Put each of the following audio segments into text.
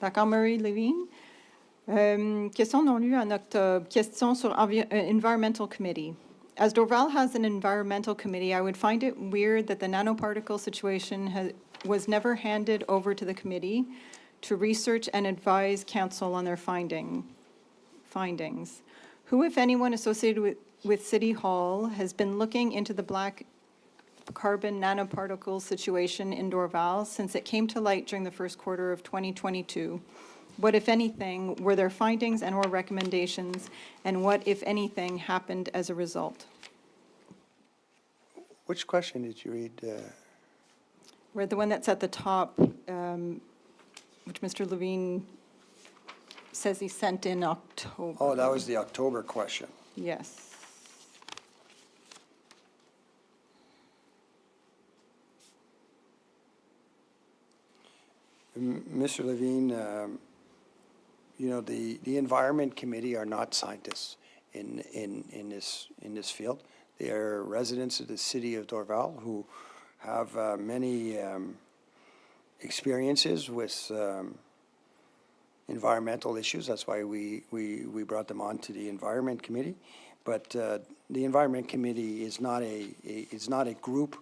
D'accord, Murray Levine. Question non lue en octobre. Question sur Environmental Committee. As Dorval has an environmental committee, I would find it weird that the nanoparticle situation was never handed over to the committee to research and advise council on their findings. Who, if anyone associated with City Hall, has been looking into the black carbon nanoparticle situation in Dorval since it came to light during the first quarter of 2022? What, if anything, were their findings and or recommendations, and what, if anything, happened as a result? Which question did you read? Read the one that's at the top, which Mr. Levine says he sent in October. Oh, that was the October question. Yes. Mr. Levine, you know, the Environment Committee are not scientists in this field. They are residents of the city of Dorval who have many experiences with environmental issues. That's why we brought them on to the Environment Committee. But the Environment Committee is not a group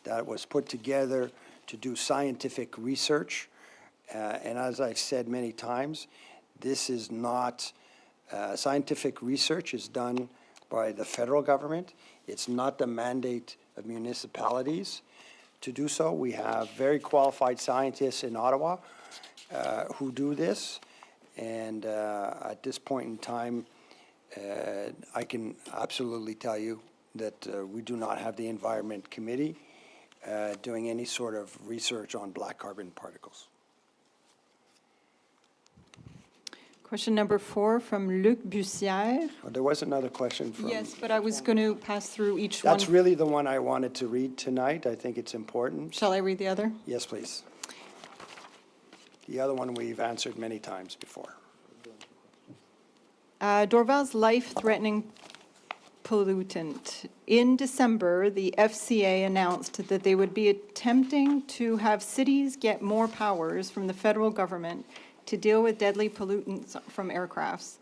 that was put together to do scientific research. And as I've said many times, this is not, scientific research is done by the federal government. It's not the mandate of municipalities to do so. We have very qualified scientists in Ottawa who do this. And at this point in time, I can absolutely tell you that we do not have the Environment Committee doing any sort of research on black carbon particles. Question number 4 from Luc Bussière. Oh, there was another question from... Yes, but I was going to pass through each one. That's really the one I wanted to read tonight. I think it's important. Shall I read the other? Yes, please. The other one we've answered many times before. Dorval's life-threatening pollutant. In December, the FCA announced that they would be attempting to have cities get more powers from the federal government to deal with deadly pollutants from aircrafts.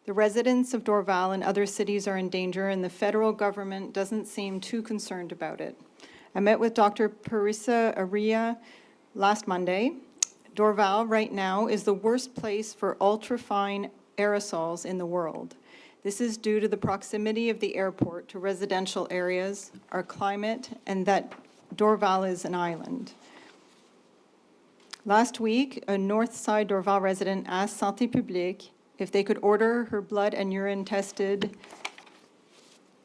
The residents of Dorval and other cities are in danger, and the federal government doesn't seem too concerned about it. I met with Dr. Parissa Aria last Monday. Dorval right now is the worst place for ultrafine aerosols in the world. This is due to the proximity of the airport to residential areas, our climate, and that Dorval is an island. Last week, a Northside Dorval resident asked Santé Publique if they could order her blood and urine tested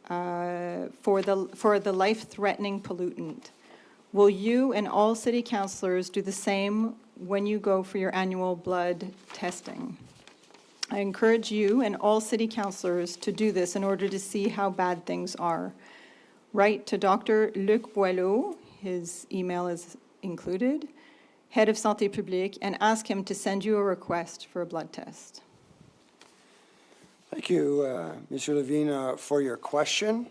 for the life-threatening pollutant. Will you and all city councillors do the same when you go for your annual blood testing? I encourage you and all city councillors to do this in order to see how bad things are. Write to Dr. Luc Boileau, his email is included, head of Santé Publique, and ask him to send you a request for a blood test. Thank you, Mr. Levine, for your question.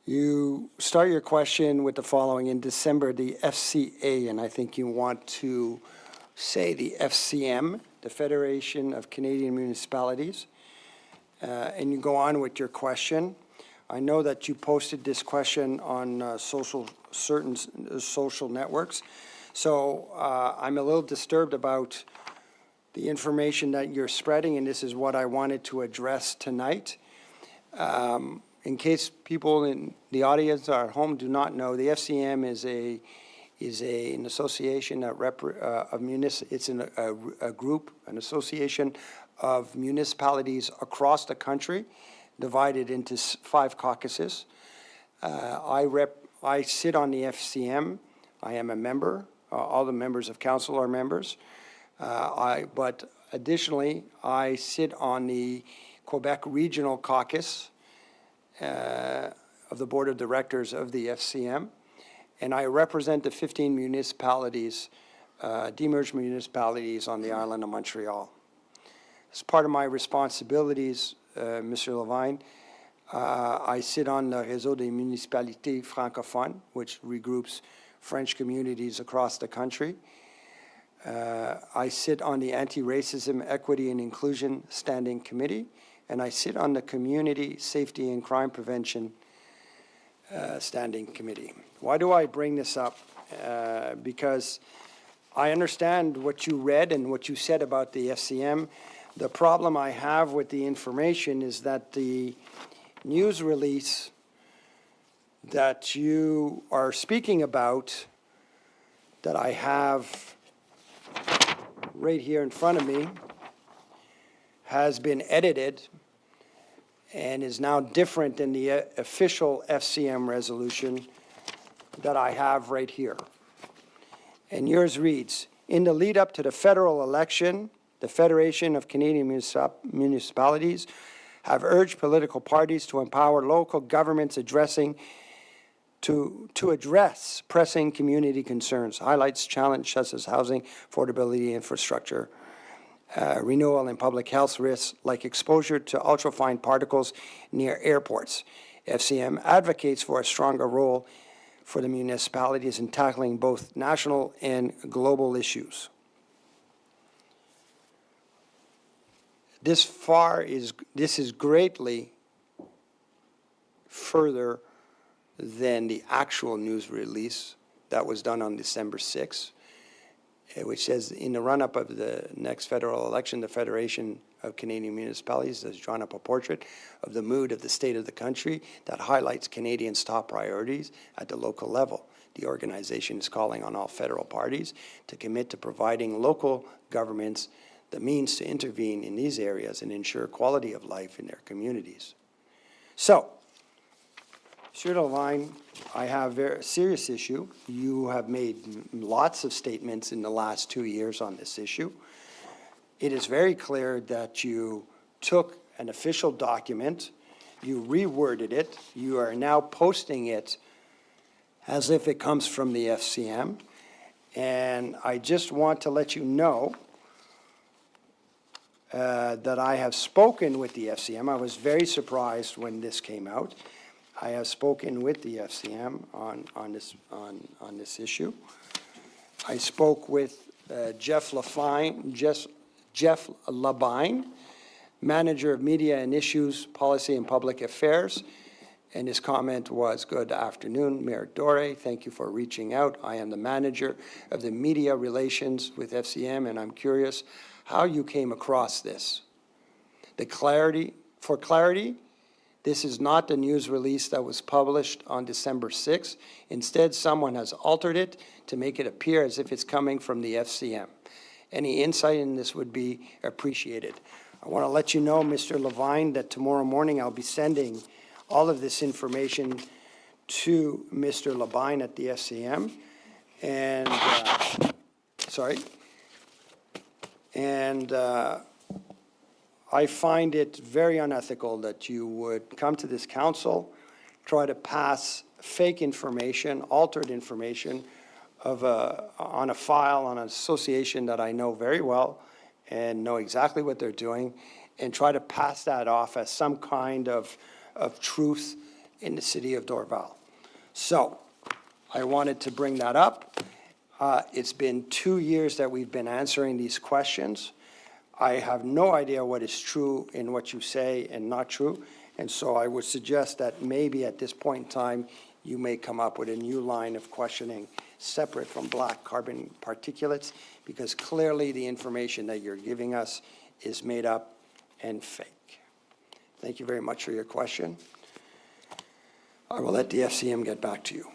You start your question with the following. In December, the FCA, and I think you want to say the FCM, the Federation of Canadian Municipalities, and you go on with your question. I know that you posted this question on certain social networks, so I'm a little disturbed about the information that you're spreading, and this is what I wanted to address tonight. In case people in the audience or at home do not know, the FCM is an association that it's a group, an association of municipalities across the country, divided into 5 caucuses. I sit on the FCM. I am a member. All the members of council are members. But additionally, I sit on the Quebec Regional Caucus of the Board of Directors of the FCM, and I represent the 15 municipalities, demerged municipalities on the island of Montreal. As part of my responsibilities, Mr. Levine, I sit on the Réseau des Municipalités Francophones, which regroups French communities across the country. I sit on the Anti-Racism, Equity, and Inclusion Standing Committee, and I sit on the Community Safety and Crime Prevention Standing Committee. Why do I bring this up? Because I understand what you read and what you said about the FCM. The problem I have with the information is that the news release that you are speaking about, that I have right here in front of me, has been edited and is now different than the official FCM resolution that I have right here. And yours reads, in the lead up to the federal election, the Federation of Canadian Municipalities have urged political parties to empower local governments to address pressing community concerns, highlights challenge such as housing, affordability, infrastructure, renewal and public health risks like exposure to ultrafine particles near airports. FCM advocates for a stronger role for the municipalities in tackling both national and global issues. This is greatly further than the actual news release that was done on December 6th, which says in the run-up of the next federal election, the Federation of Canadian Municipalities has drawn up a portrait of the mood of the state of the country that highlights Canadians' top priorities at the local level. The organization is calling on all federal parties to commit to providing local governments the means to intervene in these areas and ensure quality of life in their communities. So, Mr. Levine, I have a very serious issue. You have made lots of statements in the last 2 years on this issue. It is very clear that you took an official document, you reworded it, you are now posting it as if it comes from the FCM, and I just want to let you know that I have spoken with the FCM. I was very surprised when this came out. I have spoken with the FCM on this issue. I spoke with Jeff Levine, Manager of Media and Issues, Policy and Public Affairs, and his comment was, good afternoon, Mayor of Dorval. Thank you for reaching out. I am the manager of the media relations with FCM, and I'm curious how you came across this. For clarity, this is not the news release that was published on December 6th. Instead, someone has altered it to make it appear as if it's coming from the FCM. Any insight in this would be appreciated. I want to let you know, Mr. Levine, that tomorrow morning I'll be sending all of this information to Mr. Levine at the FCM. And, I find it very unethical that you would come to this council, try to pass fake information, altered information on a file, on an association that I know very well and know exactly what they're doing, and try to pass that off as some kind of truth in the city of Dorval. So I wanted to bring that up. It's been 2 years that we've been answering these questions. I have no idea what is true in what you say and not true, and so I would suggest that maybe at this point in time, you may come up with a new line of questioning separate from black carbon particulates, because clearly the information that you're giving us is made up and fake. Thank you very much for your question. I will let the FCM get back to you.